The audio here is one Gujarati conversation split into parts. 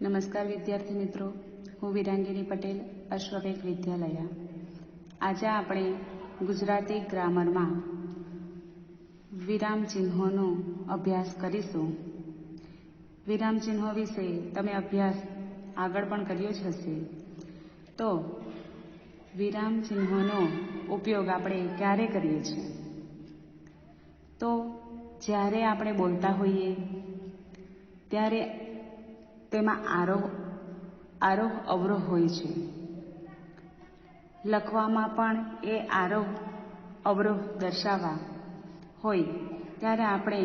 નમસ્કાર વિદ્યાર્થી મિત્રો, હું વિરાંગીની પટેલ, અશ્વવેગ વિદ્યાલય. આજે આપણે ગુજરાતી ગ્રામરમાં વિરામ ચિહ્નોનો અભ્યાસ કરીશું. વિરામ ચિહ્નો વિશે તમે અભ્યાસ આગળ પણ કર્યો જ હશે. તો વિરામ ચિહ્નોનો ઉપયોગ આપણે ક્યારે કરીએ છીએ? તો જ્યારે આપણે બોલતા હોઈએ ત્યારે તેમાં આરોહ અવરોહ હોય છે. લખવામાં પણ એ આરોહ અવરોહ દર્શાવવા હોય ત્યારે આપણે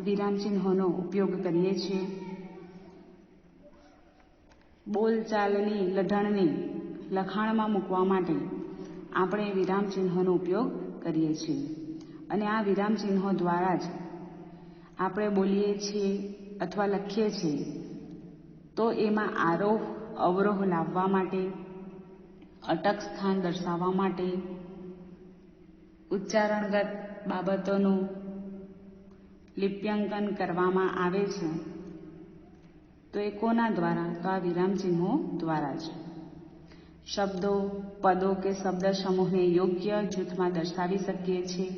વિરામ ચિહ્નોનો ઉપયોગ કરીએ છીએ. બોલચાલની લઢણને લખાણમાં મૂકવા માટે આપણે વિરામ ચિહ્નોનો ઉપયોગ કરીએ છીએ. અને આ વિરામ ચિહ્નો દ્વારા જ આપણે બોલીએ છીએ અથવા લખીએ છીએ. તો એમાં આરોહ અવરોહ લાવવા માટે, અટક સ્થાન દર્શાવવા માટે, ઉચ્ચારણગત બાબતોનું લિપ્યંકન કરવામાં આવે છે. તો એ કોના દ્વારા? તો આ વિરામ ચિહ્નો દ્વારા જ. શબ્દો, પદો કે શબ્દ સમૂહને યોગ્ય જૂથમાં દર્શાવી શકીએ છીએ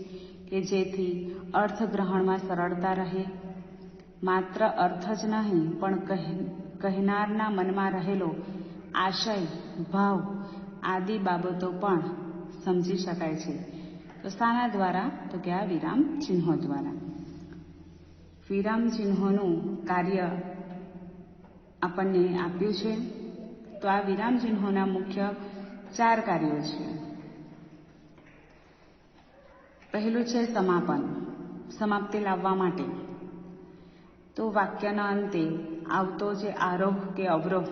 કે જેથી અર્થગ્રહણમાં સરળતા રહે. માત્ર અર્થ જ નહીં પણ કહેનારના મનમાં રહેલો આશય, ભાવ આદિ બાબતો પણ સમજી શકાય છે. તો શાના દ્વારા? તો કે આ વિરામ ચિહ્નો દ્વારા. વિરામ ચિહ્નોનું કાર્ય આપણને આપ્યું છે. તો આ વિરામ ચિહ્નોના મુખ્ય 4 કાર્યો છે. પહેલું છે સમાપન, સમાપ્તિ લાવવા માટે. તો વાક્યના અંતે આવતો જે આરોહ કે અવરોહ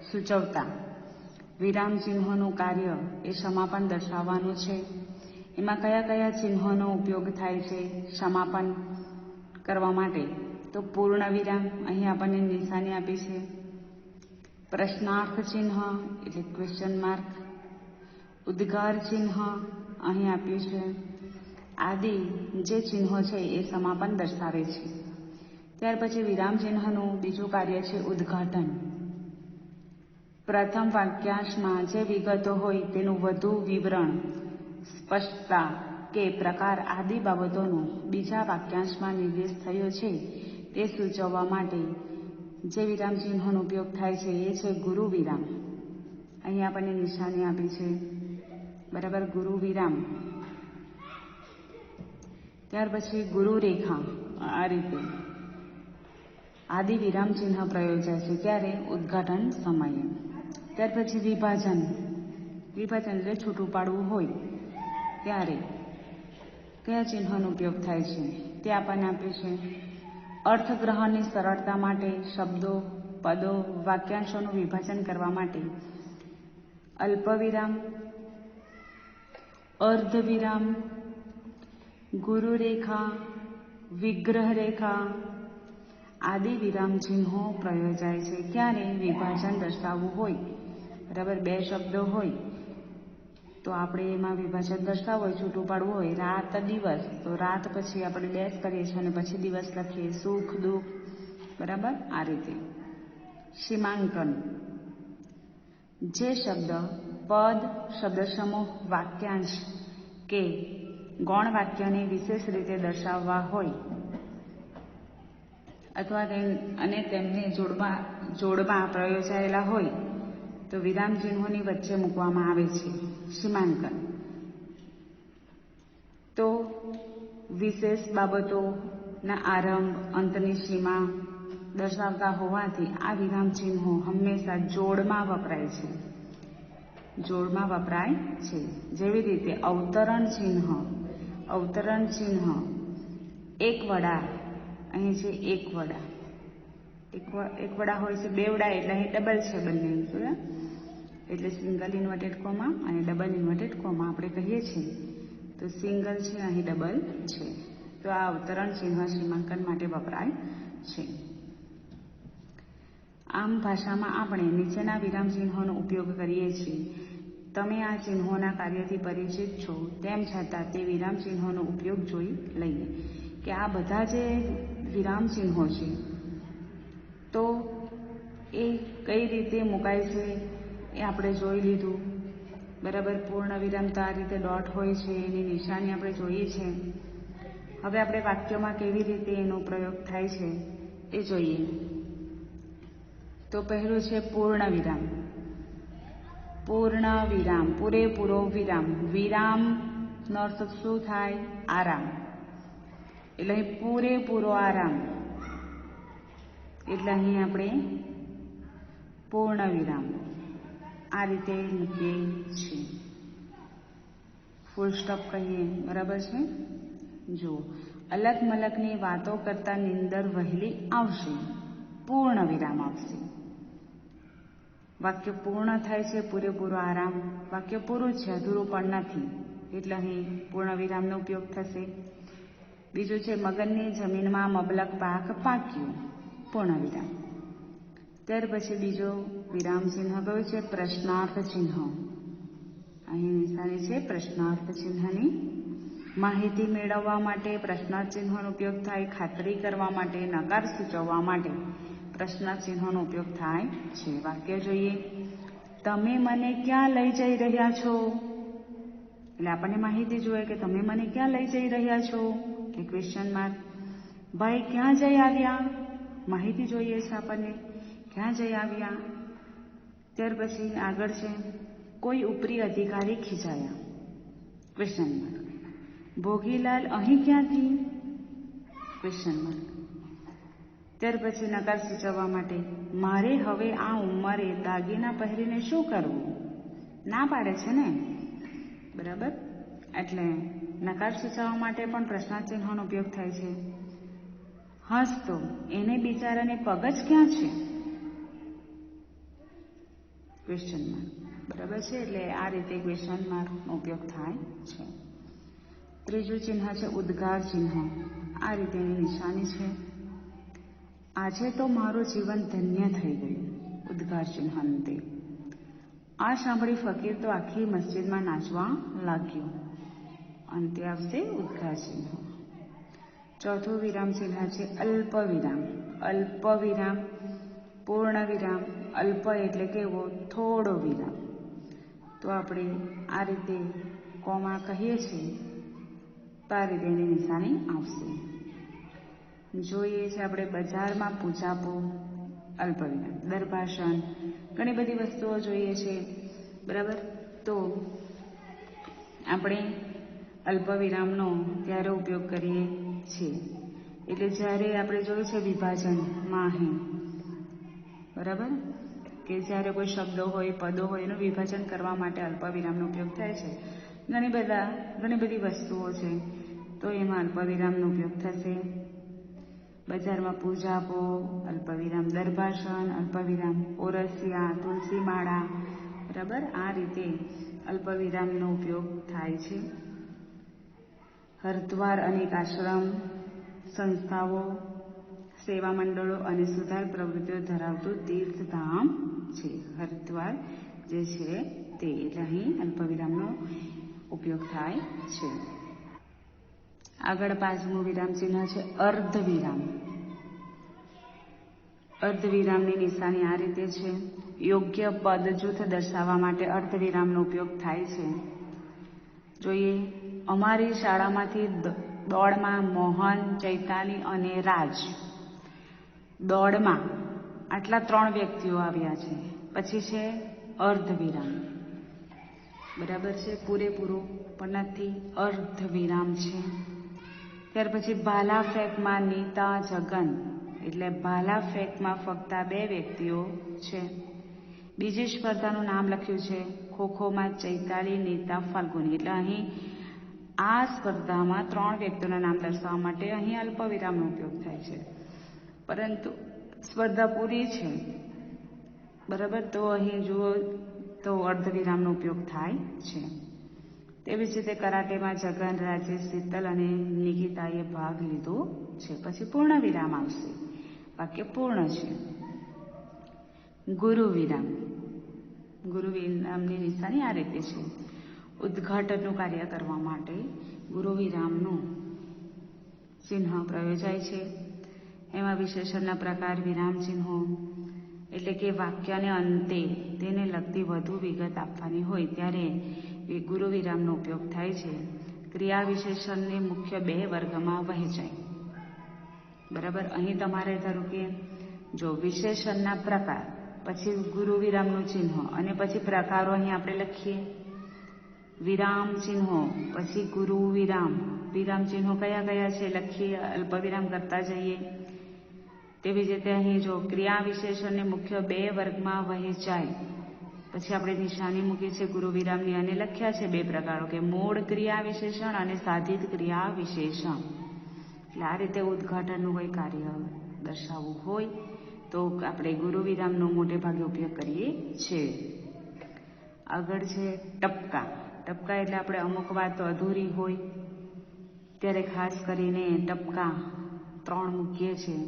સૂચવતા વિરામ ચિહ્નોનું કાર્ય એ સમાપન દર્શાવવાનું છે. એમાં કયા કયા ચિહ્નોનો ઉપયોગ થાય છે સમાપન કરવા માટે? તો પૂર્ણ વિરામ, અહીં આપણને નિશાની આપી છે. પ્રશ્નાર્થ ચિહ્ન એટલે ક્વેશ્ચન માર્ક. ઉદ્ગાર ચિહ્ન અહીં આપ્યું છે. આદિ જે ચિહ્નો છે એ સમાપન દર્શાવે છે. ત્યાર પછી વિરામ ચિહ્નનું બીજું કાર્ય છે ઉદ્ઘાટન. પ્રથમ વાક્યાંશમાં જે વિગતો હોય તેનું વધુ વિવરણ, સ્પષ્ટતા કે પ્રકાર આદિ બાબતોનો બીજા વાક્યાંશમાં નિર્દેશ થયો છે તે સૂચવવા માટે જે વિરામ ચિહ્નોનો ઉપયોગ થાય છે એ છે ગુરુ વિરામ. અહીં આપણને નિશાની આપી છે, બરાબર, ગુરુ વિરામ. ત્યાર પછી ગુરુ રેખા. આ રીતે આદિ વિરામ ચિહ્ન પ્રયોજાય છે. ત્યારે ઉદ્ઘાટન સમયે. ત્યાર પછી વિભાજન. વિભાજન એટલે છૂટું પાડવું હોય ત્યારે કયા ચિહ્નોનો ઉપયોગ થાય છે તે આપણને આપ્યું છે. અર્થગ્રહણની સરળતા માટે શબ્દો, પદો, વાક્યાંશોનું વિભાજન કરવા માટે અલ્પવિરામ, અર્ધવિરામ, ગુરુરેખા, વિગ્રહ રેખા આદિ વિરામ ચિહ્નો પ્રયોજાય છે. ક્યારે? વિભાજન દર્શાવવું હોય, બરાબર, 2 શબ્દો હોય તો આપણે એમાં વિભાજન દર્શાવવું હોય, છૂટું પાડવું હોય. રાત, દિવસ, તો રાત પછી આપણે ડેશ કરીએ છીએ અને પછી દિવસ લખીએ. સુખ, દુઃખ, બરાબર, આ રીતે. સીમાંકન. જે શબ્દ, પદ, શબ્દ સમૂહ, વાક્યાંશ કે ગૌણ વાક્યને વિશેષ રીતે દર્શાવવા હોય અથવા અને તેમને જોડમાં પ્રયોજાયેલા હોય તો વિરામ ચિહ્નોની વચ્ચે મૂકવામાં આવે છે સીમાંકન. તો વિશેષ બાબતોના આરંભ, અંતની સીમા દર્શાવતા હોવાથી આ વિરામ ચિહ્નો હંમેશા જોડમાં વપરાય છે. જોડમાં વપરાય છે. જેવી રીતે અવતરણ ચિહ્ન. અવતરણ ચિહ્ન એક વડા, અહીં છે એક વડા. એક વડા હોય છે, 2 વડા એટલે અહીં ડબલ છે બંને, બરાબર. એટલે સિંગલ ઇન્વર્ટેડ કોમા અને ડબલ ઇન્વર્ટેડ કોમા આપણે કહીએ છીએ. તો સિંગલ છે, અહીં ડબલ છે. તો આ અવતરણ ચિહ્ન સીમાંકન માટે વપરાય છે. આમ ભાષામાં આપણે નીચેના વિરામ ચિહ્નોનો ઉપયોગ કરીએ છીએ. તમે આ ચિહ્નોના કાર્યથી પરિચિત છો, તેમ છતાં તે વિરામ ચિહ્નોનો ઉપયોગ જોઈ લઈએ કે આ બધા જે વિરામ ચિહ્નો છે તો એ કઈ રીતે મુકાય છે એ આપણે જોઈ લીધું, બરાબર. પૂર્ણ વિરામ તો આ રીતે ડોટ હોય છે, એની નિશાની આપણે જોઈએ છે. હવે આપણે વાક્યોમાં કેવી રીતે એનો પ્રયોગ થાય છે એ જોઈએ. તો પહેલું છે પૂર્ણ વિરામ. પૂર્ણ વિરામ, પૂરેપૂરો વિરામ. વિરામનો અર્થ શું થાય? આરામ. એટલે અહીં પૂરેપૂરો આરામ, એટલે અહીં આપણે પૂર્ણ વિરામ આ રીતે મૂકીએ છીએ. ફૂલ સ્ટોપ કહીએ, બરાબર છે. જુઓ, અલગ મલકની વાતો કરતા નીંદર વહેલી આવશે, પૂર્ણ વિરામ આવશે. વાક્ય પૂર્ણ થાય છે, પૂરેપૂરો આરામ. વાક્ય પૂરું છે, અધૂરું પણ નથી, એટલે અહીં પૂર્ણ વિરામનો ઉપયોગ થશે. બીજું છે મગનની જમીનમાં મબલક પાક પાક્યું, પૂર્ણ વિરામ. ત્યાર પછી બીજો વિરામ ચિહ્ન કયું છે? પ્રશ્નાર્થ ચિહ્ન. અહીં નિશાની છે પ્રશ્નાર્થ ચિહ્નની. માહિતી મેળવવા માટે પ્રશ્નાર્થ ચિહ્નનો ઉપયોગ થાય. ખાતરી કરવા માટે, નકાર સૂચવવા માટે પ્રશ્નાર્થ ચિહ્નનો ઉપયોગ થાય છે. વાક્ય જોઈએ. તમે મને ક્યાં લઈ જઈ રહ્યા છો? એટલે આપણને માહિતી જોઈએ કે તમે મને ક્યાં લઈ જઈ રહ્યા છો, કે ક્વેશ્ચન માર્ક. ભાઈ ક્યાં જઈ આવ્યા? માહિતી જોઈએ છે આપણને, ક્યાં જઈ આવ્યા. ત્યાર પછી આગળ છે કોઈ ઉપરી અધિકારી ખીજાયા, ક્વેશ્ચન માર્ક. ભોગીલાલ અહીં ક્યાંથી? Question mark. ત્યાર પછી નકાર સૂચવવા માટે, મારે હવે આ ઉંમરે દાગીના પહેરીને શું કરવું? ના પાડે છે ને, બરાબર. એટલે નકાર સૂચવવા માટે પણ પ્રશ્નાર્થ ચિહ્નનો ઉપયોગ થાય છે. હસતો, એને બિચારાને પગ જ ક્યાં છે? Question mark. બરાબર છે. એટલે આ રીતે ક્વેશ્ચન માર્કનો ઉપયોગ થાય છે. ત્રીજું ચિહ્ન છે ઉદ્ગાર ચિહ્ન. આ રીતે એની નિશાની છે. આજે તો મારું જીવન ધન્ય થઈ ગયું, ઉદ્ગાર ચિહ્ન અંતે. આ સાંભળી ફકીર તો આખી મસ્જિદમાં નાચવા લાગ્યો, અંતે આવશે ઉદ્ગાર ચિહ્ન. ચોથું વિરામ ચિહ્ન છે અલ્પ વિરામ. અલ્પ વિરામ, પૂર્ણ વિરામ. અલ્પ એટલે કેવો? થોડો વિરામ. તો આપણે આ રીતે કોમા કહીએ છીએ, તો આ રીતે એની નિશાની આવશે. જોઈએ છે આપણે બજારમાં પૂજાપો, અલ્પ વિરામ. દરભાષણ, ઘણી બધી વસ્તુઓ જોઈએ છે, બરાબર. તો આપણે અલ્પ વિરામનો ત્યારે ઉપયોગ કરીએ છીએ, એટલે જ્યારે આપણે જોયું છે વિભાજનમાં અહીં, બરાબર, કે જ્યારે કોઈ શબ્દો હોય, પદો હોય, એનું વિભાજન કરવા માટે અલ્પ વિરામનો ઉપયોગ થાય છે. ઘણી બધી વસ્તુઓ છે, તો એમાં અલ્પ વિરામનો ઉપયોગ થશે. બજારમાં પૂજાપો, અલ્પ વિરામ. દરભાષણ, અલ્પ વિરામ. ઓરસિયા, તુલસી માળા, બરાબર. આ રીતે અલ્પ વિરામનો ઉપયોગ થાય છે. હરદ્વાર અનેક આશ્રમ, સંસ્થાઓ, સેવા મંડળો અને સુધાર પ્રવૃત્તિઓ ધરાવતું તીર્થધામ છે. હરિદ્વાર જે છે તે, એટલે અહીં અલ્પ વિરામનો ઉપયોગ થાય છે. આગળ પાંચમું વિરામ ચિહ્ન છે અર્ધ વિરામ. અર્ધ વિરામની નિશાની આ રીતે છે. યોગ્ય પદ જૂથ દર્શાવવા માટે અર્ધ વિરામનો ઉપયોગ થાય છે. જોઈએ, અમારી શાળામાંથી દોડમાં મોહન, ચૈતાલી અને રાજ. દોડમાં આટલા 3 વ્યક્તિઓ આવ્યા છે. પછી છે અર્ધ વિરામ, બરાબર છે. પૂરેપૂરો પણ નથી, અર્ધ વિરામ છે. ત્યાર પછી ભાલા ફેંકમાં નીતા, જગન, એટલે ભાલા ફેંકમાં ફક્ત 2 વ્યક્તિઓ છે. બીજી સ્પર્ધાનું નામ લખ્યું છે ખોખોમાં ચૈતાલી, નીતા, ફાલ્ગુની, એટલે અહીં આ સ્પર્ધામાં 3 વ્યક્તિઓના નામ દર્શાવવા માટે અહીં અલ્પ વિરામનો ઉપયોગ થાય છે. પરંતુ સ્પર્ધા પૂરી છે, બરાબર, તો અહીં જુઓ તો અર્ધ વિરામનો ઉપયોગ થાય છે. તેવી જ રીતે કરાટેમાં જગન, રાજેશ, શીતલ અને નિકિતાએ ભાગ લીધો છે. પછી પૂર્ણ વિરામ આવશે. વાક્ય પૂર્ણ છે. ગુરુ વિરામ. ગુરુ વિરામની નિશાની આ રીતે છે. ઉદ્ઘાટનનું કાર્ય કરવા માટે ગુરુ વિરામનું ચિહ્ન પ્રયોજાય છે. એમાં વિશેષણના પ્રકાર, વિરામ ચિહ્નો, એટલે કે વાક્યને અંતે તેને લગતી વધુ વિગત આપવાની હોય ત્યારે ગુરુ વિરામનો ઉપયોગ થાય છે. ક્રિયા વિશેષણને મુખ્ય 2 વર્ગમાં વહેંચાય. બરાબર. અહીં તમારે ધારો કે જો વિશેષણના પ્રકાર, પછી ગુરુ વિરામનું ચિહ્ન અને પછી પ્રકારો અહીં આપણે લખીએ. વિરામ ચિહ્નો, પછી ગુરુ વિરામ, વિરામ ચિહ્નો કયા કયા છે લખીએ, અલ્પ વિરામ કરતા જઈએ. તેવી જ રીતે અહીં જો ક્રિયા વિશેષણને મુખ્ય 2 વર્ગમાં વહેંચાય, પછી આપણે નિશાની મૂકી છે ગુરુ વિરામની અને લખ્યા છે 2 પ્રકારો કે મૂળ ક્રિયા વિશેષણ અને સાધિત ક્રિયા વિશેષણ. એટલે આ રીતે ઉદ્ઘાટનનું કોઈ કાર્ય દર્શાવવું હોય તો આપણે ગુરુ વિરામનો મોટે ભાગે ઉપયોગ કરીએ છીએ. આગળ છે ટપકા. ટપકા એટલે આપણે અમુક વાત અધૂરી હોય ત્યારે ખાસ કરીને ટપકા 3 મૂકીએ છીએ.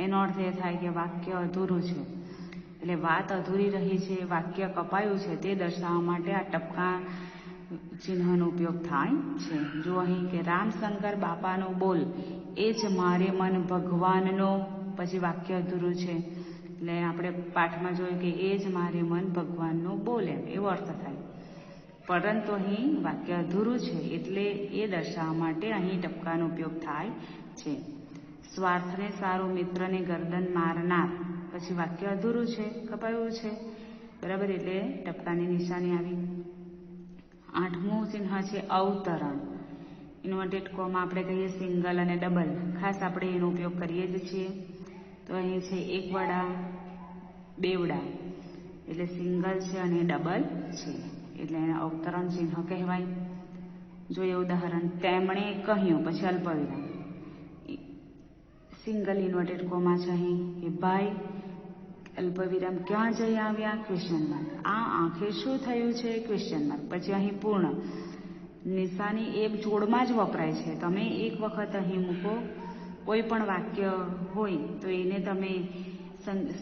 એનો અર્થ એ થાય કે વાક્ય અધૂરું છે, એટલે વાત અધૂરી રહી છે, વાક્ય કપાયું છે તે દર્શાવવા માટે આ ટપકા ચિહ્નનો ઉપયોગ થાય છે. જો અહીં કે રામશંકર બાપાનો બોલ એ જ મારે મન ભગવાનનો, પછી વાક્ય અધૂરું છે એટલે આપણે પાઠમાં જોયું કે એ જ મારે મન ભગવાનનો બોલ, એવો અર્થ થાય. પરંતુ અહીં વાક્ય અધૂરું છે એટલે એ દર્શાવવા માટે અહીં ટપકાનો ઉપયોગ થાય છે. સ્વાર્થને સારું મિત્રને ગરદન મારનાર, પછી વાક્ય અધૂરું છે, કપાયું છે. બરાબર. એટલે ટપકાની નિશાની આવી. 8મું ચિહ્ન છે અવતરણ. ઇન્વર્ટેડ કોમાં આપણે કહીએ સિંગલ અને ડબલ, ખાસ આપણે એનો ઉપયોગ કરીએ જ છીએ. તો અહીં છે 1 વડા, 2 વડા, એટલે સિંગલ છે અને ડબલ છે એટલે એને અવતરણ ચિહ્ન કહેવાય. જોઈએ ઉદાહરણ. તેમણે કહ્યું, પછી અલ્પવિરામ, સિંગલ ઇન્વર્ટેડ કોમા છે અહીં કે ભાઈ અલ્પવિરામ ક્યાં જઈ આવ્યા? Question mark. આ આંખે શું થયું છે? Question mark. પછી અહીં પૂર્ણ નિશાની એ જોડમાં જ વપરાય છે. તમે એક વખત અહીં મૂકો, કોઈ પણ વાક્ય હોય તો એને તમે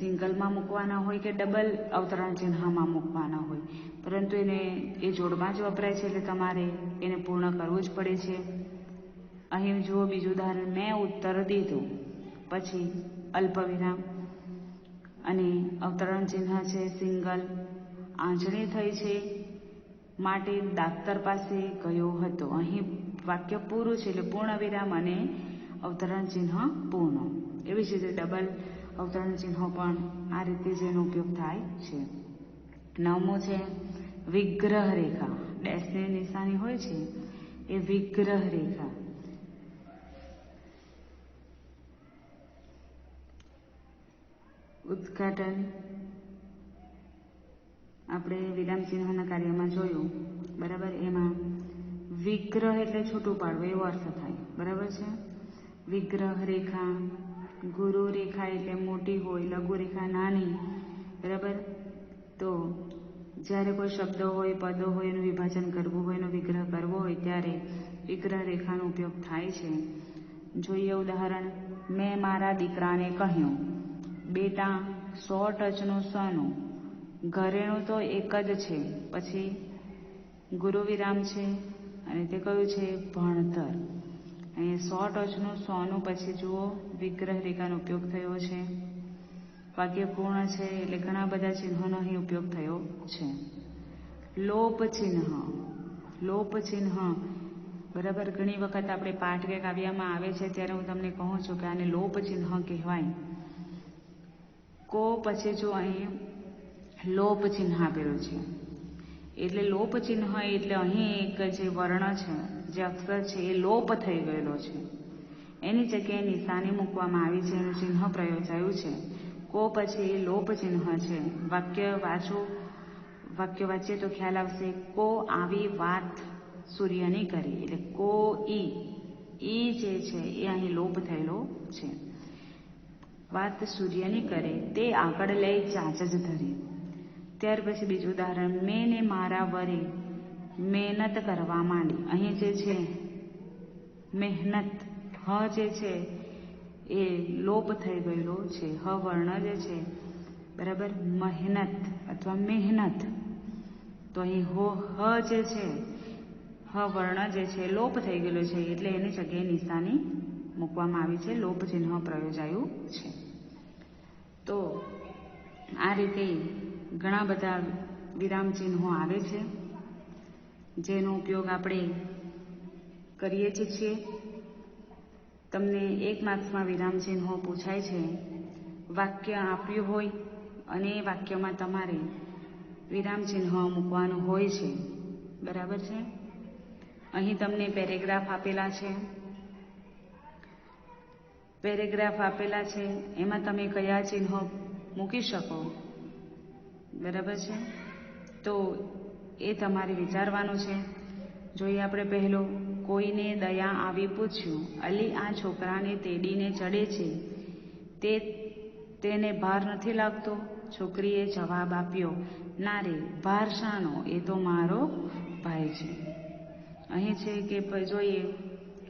સિંગલમાં મૂકવાના હોય કે ડબલ અવતરણ ચિહ્નમાં મૂકવાના હોય, પરંતુ એને એ જોડમાં જ વપરાય છે એટલે તમારે એને પૂર્ણ કરવું જ પડે છે. અહીં જુઓ બીજું ઉદાહરણ. મેં ઉત્તર દીધું, પછી અલ્પવિરામ અને અવતરણ ચિહ્ન છે સિંગલ. આંચણી થઈ છે માટે ડાક્ટર પાસે ગયો હતો. અહીં વાક્ય પૂરું છે એટલે પૂર્ણ વિરામ અને અવતરણ ચિહ્ન પૂર્ણ. એવી જ રીતે ડબલ અવતરણ ચિહ્નો પણ આ રીતે જ એનો ઉપયોગ થાય છે. 9મું છે વિગ્રહ રેખા. ડેશની નિશાની હોય છે એ વિગ્રહ રેખા. ઉદ્ઘાટન આપણે વિરામ ચિહ્નના કાર્યમાં જોયું. બરાબર. એમાં વિગ્રહ એટલે છૂટું પાડવું એવો અર્થ થાય. બરાબર છે. વિગ્રહ રેખા. ગુરુ રેખા એટલે મોટી હોય, લઘુ રેખા નાની. બરાબર. તો જ્યારે કોઈ શબ્દો હોય, પદો હોય, એનું વિભાજન કરવું હોય, એનો વિગ્રહ કરવો હોય ત્યારે વિગ્રહ રેખાનો ઉપયોગ થાય છે. જોઈએ ઉદાહરણ. મેં મારા દીકરાને કહ્યું, બેટા 100 ટચનું સોનું, ઘરેણું તો એક જ છે, પછી ગુરુ વિરામ છે અને તે કયું છે? ભણતર. અહીં 100 ટચનું સોનું, પછી જુઓ વિગ્રહ રેખાનો ઉપયોગ થયો છે. વાક્ય પૂર્ણ છે એટલે ઘણા બધા ચિહ્નોનો અહીં ઉપયોગ થયો છે. લોપ ચિહ્ન. લોપ ચિહ્ન બરાબર. ઘણી વખત આપણે પાઠ કે કાવ્યમાં આવે છે ત્યારે હું તમને કહું છું કે આને લોપ ચિહ્ન કહેવાય. કો પછી જો અહીં લોપ ચિહ્ન આપેલું છે એટલે લોપ ચિહ્ન એટલે અહીં એક જે વર્ણ છે, જે અક્ષર છે એ લોપ થઈ ગયેલો છે, એની જગ્યાએ નિશાની મૂકવામાં આવી છે, એનું ચિહ્ન પ્રયોજાયું છે. કો પછી એ લોપ ચિહ્ન છે. વાક્ય વાંચીએ તો ખ્યાલ આવશે. કો આવી વાત સૂર્યની કરી, એટલે કો ઈ જે છે એ અહીં લોપ થયેલો છે. વાત સૂર્યની કરે તે આગળ લઈ ચાંચ જ ધરી. ત્યાર પછી બીજું ઉદાહરણ. મેં ને મારા વરે મહેનત કરવા માંડી. અહીં જે છે મહેનત, હ જે છે એ લોપ થઈ ગયેલો છે. હ વર્ણ જે છે બરાબર, મહેનત અથવા મહેનત. તો અહીં હ જે છે, હ વર્ણ જે છે લોપ થઈ ગયેલો છે એટલે એની જગ્યાએ નિશાની મૂકવામાં આવી છે, લોપ ચિહ્ન પ્રયોજાયું છે. તો આ રીતે ઘણા બધા વિરામ ચિહ્નો આવે છે જેનો ઉપયોગ આપણે કરીએ જ છીએ. તમને 1 માર્ક્સમાં વિરામ ચિહ્નો પૂછાય છે. વાક્ય આપ્યું હોય અને એ વાક્યમાં તમારે વિરામ ચિહ્ન મૂકવાનું હોય છે. બરાબર છે. અહીં તમને પેરેગ્રાફ આપેલા છે. પેરેગ્રાફ આપેલા છે એમાં તમે કયા ચિહ્નો મૂકી શકો. બરાબર છે. તો એ તમારે વિચારવાનું છે. જોઈએ આપણે પહેલો, કોઈને દયા આવી પૂછ્યું, અલી આ છોકરાને તેડીને ચડે છે તેને ભાર નથી લાગતો? છોકરીએ જવાબ આપ્યો, ના રે, ભાર શાનો, એ તો મારો ભાઈ છે. અહીં છે કે જોઈએ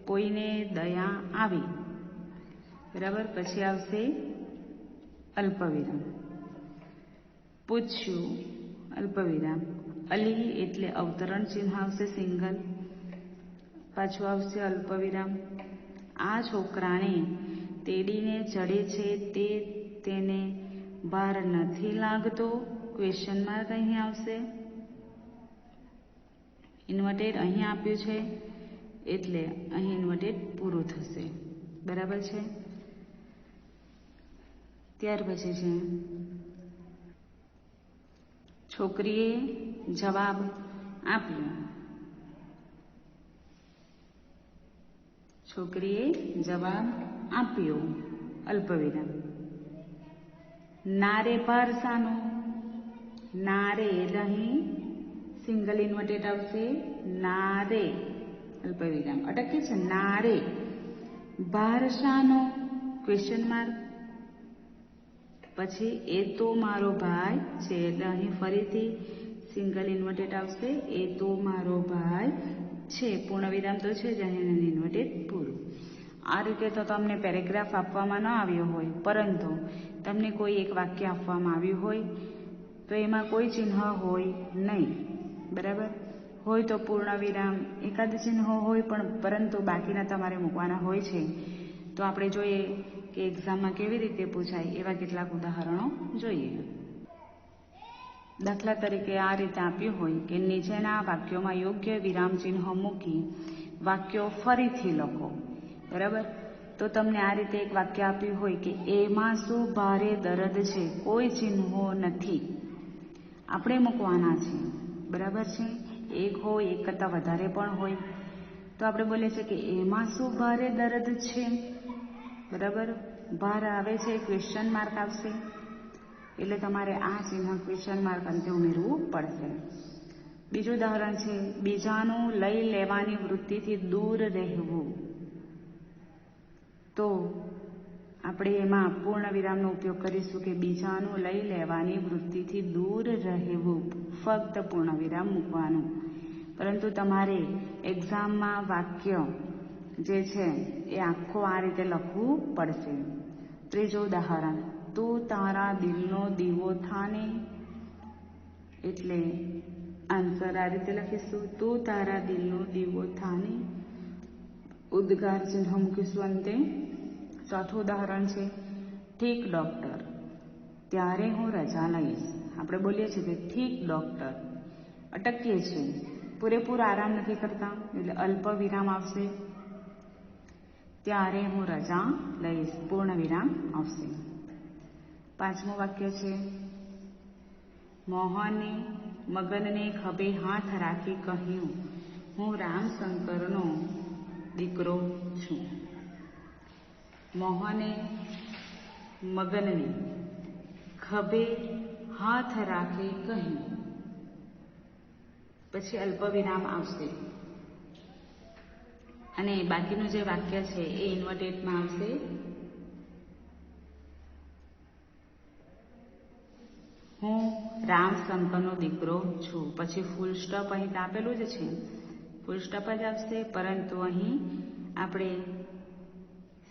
કોઈને દયા આવી, બરાબર, પછી આવશે અલ્પવિરામ. પૂછ્યું અલ્પવિરામ, અલી એટલે અવતરણ ચિહ્ન આવશે સિંગલ, પાછું આવશે અલ્પવિરામ. આ છોકરાને તેડીને ચડે છે તેને ભાર નથી લાગતો? ક્વેશ્ચન માર્ક અહીં આવશે. ઇન્વર્ટેડ અહીં આપ્યું છે એટલે અહીં ઇન્વર્ટેડ પૂરું થશે. બરાબર છે. ત્યાર પછી છે છોકરીએ જવાબ આપ્યો. છોકરીએ જવાબ આપ્યો અલ્પવિરામ. નારે ભાર શાનો? નારે એટલે અહીં સિંગલ ઇન્વર્ટેડ આવશે. નારે અલ્પવિરામ અટકે છે. નારે ભાર શાનો? Question mark. પછી એ તો મારો ભાઈ છે એટલે અહીં ફરીથી સિંગલ ઇન્વર્ટેડ આવશે. એ તો મારો ભાઈ છે. પૂર્ણ વિરામ તો છે જ, અહીં ઇન્વર્ટેડ પૂરું. આ રીતે તો તમને પેરેગ્રાફ આપવામાં ન આવ્યો હોય, પરંતુ તમને કોઈ એક વાક્ય આપવામાં આવ્યું હોય તો એમાં કોઈ ચિહ્ન હોય નહીં. બરાબર. હોય તો પૂર્ણ વિરામ એકાદ ચિહ્ન હોય, પણ પરંતુ બાકીના તમારે મૂકવાના હોય છે. તો આપણે જોઈએ કે એક્ઝામમાં કેવી રીતે પૂછાય એવા કેટલાક ઉદાહરણો જોઈએ. દાખલા તરીકે આ રીતે આપ્યું હોય કે નીચેના વાક્યોમાં યોગ્ય વિરામ ચિહ્નો મૂકી વાક્યો ફરીથી લખો. બરાબર. તો તમને આ રીતે એક વાક્ય આપ્યું હોય કે એમાં શું ભારે દર્દ છે, કોઈ ચિહ્નો નથી, આપણે મૂકવાના છે. બરાબર છે. એક હોય, એક કરતાં વધારે પણ હોય તો આપણે બોલીએ છીએ કે એમાં શું ભારે દર્દ છે. બરાબર. ભાર આવે છે, ક્વેશ્ચન માર્ક આવશે એટલે તમારે આ ચિહ્ન ક્વેશ્ચન માર્ક અંતે ઉમેરવું પડશે. બીજું ઉદાહરણ છે બીજાનું લઈ લેવાની વૃત્તિથી દૂર રહેવું. તો આપણે એમાં પૂર્ણ વિરામનો ઉપયોગ કરીશું કે બીજાનું લઈ લેવાની વૃત્તિથી દૂર રહેવું. ફક્ત પૂર્ણ વિરામ મૂકવાનું. પરંતુ તમારે એક્ઝામમાં વાક્ય જે છે એ આખો આ રીતે લખવું પડશે. ત્રીજું ઉદાહરણ, તું તારા દિલનો દીવો થાને, એટલે આન્સર આ રીતે લખીશું, તું તારા દિલનો દીવો થાને, ઉદ્ગાર ચિહ્ન મૂકીશું અંતે. ચોથું ઉદાહરણ છે ઠીક ડૉક્ટર, ત્યારે હું રજા લઈશ. આપણે બોલીએ છીએ કે ઠીક ડૉક્ટર, અટકીએ છીએ, પૂરેપૂરો આરામ નથી કરતા એટલે અલ્પ વિરામ આવશે. ત્યારે હું રજા લઈશ, પૂર્ણ વિરામ આવશે. પાંચમું વાક્ય છે મોહને મગનને ખભે હાથ રાખી કહ્યું, હું રામશંકરનો દીકરો છું. મોહને મગનને ખભે હાથ રાખી કહ્યું, પછી અલ્પ વિરામ આવશે અને બાકીનું જે વાક્ય છે એ ઇન્વર્ટેડમાં આવશે. હું રામશંકરનો દીકરો છું. પછી ફૂલ સ્ટોપ અહીં આપેલું જ છે, ફૂલ સ્ટોપ જ આવશે, પરંતુ અહીં આપણે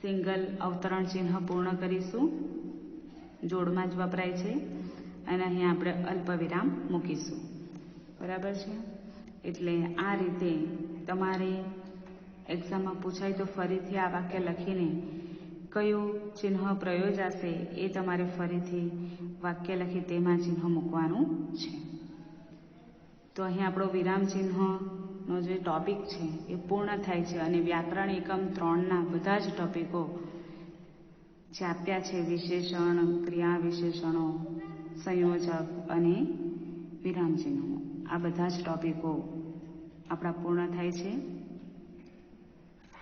સિંગલ અવતરણ ચિહ્ન પૂર્ણ કરીશું. જોડમાં જ વપરાય છે અને અહીં આપણે અલ્પ વિરામ મૂકીશું. બરાબર છે. એટલે આ રીતે તમારે એક્ઝામમાં પૂછાય તો ફરીથી આ વાક્ય લખીને કયું ચિહ્ન પ્રયોજાશે એ તમારે ફરીથી વાક્ય લખી તેમાં ચિહ્ન મૂકવાનું છે. તો અહીં આપણો વિરામ ચિહ્નનો જે ટોપિક છે એ પૂર્ણ થાય છે અને વ્યાકરણ એકમ 3ના બધા જ ટોપિકો જે આપ્યા છે વિશેષણ, ક્રિયા વિશેષણો, સંયોજક અને વિરામ ચિહ્નો, આ બધા જ ટોપિકો આપણા પૂર્ણ થાય છે.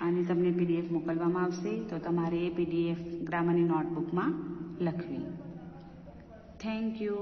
અને તમને PDF મોકલવામાં આવશે તો તમારે એ PDF ગ્રામરની નોટબુકમાં લખવી. Thank you.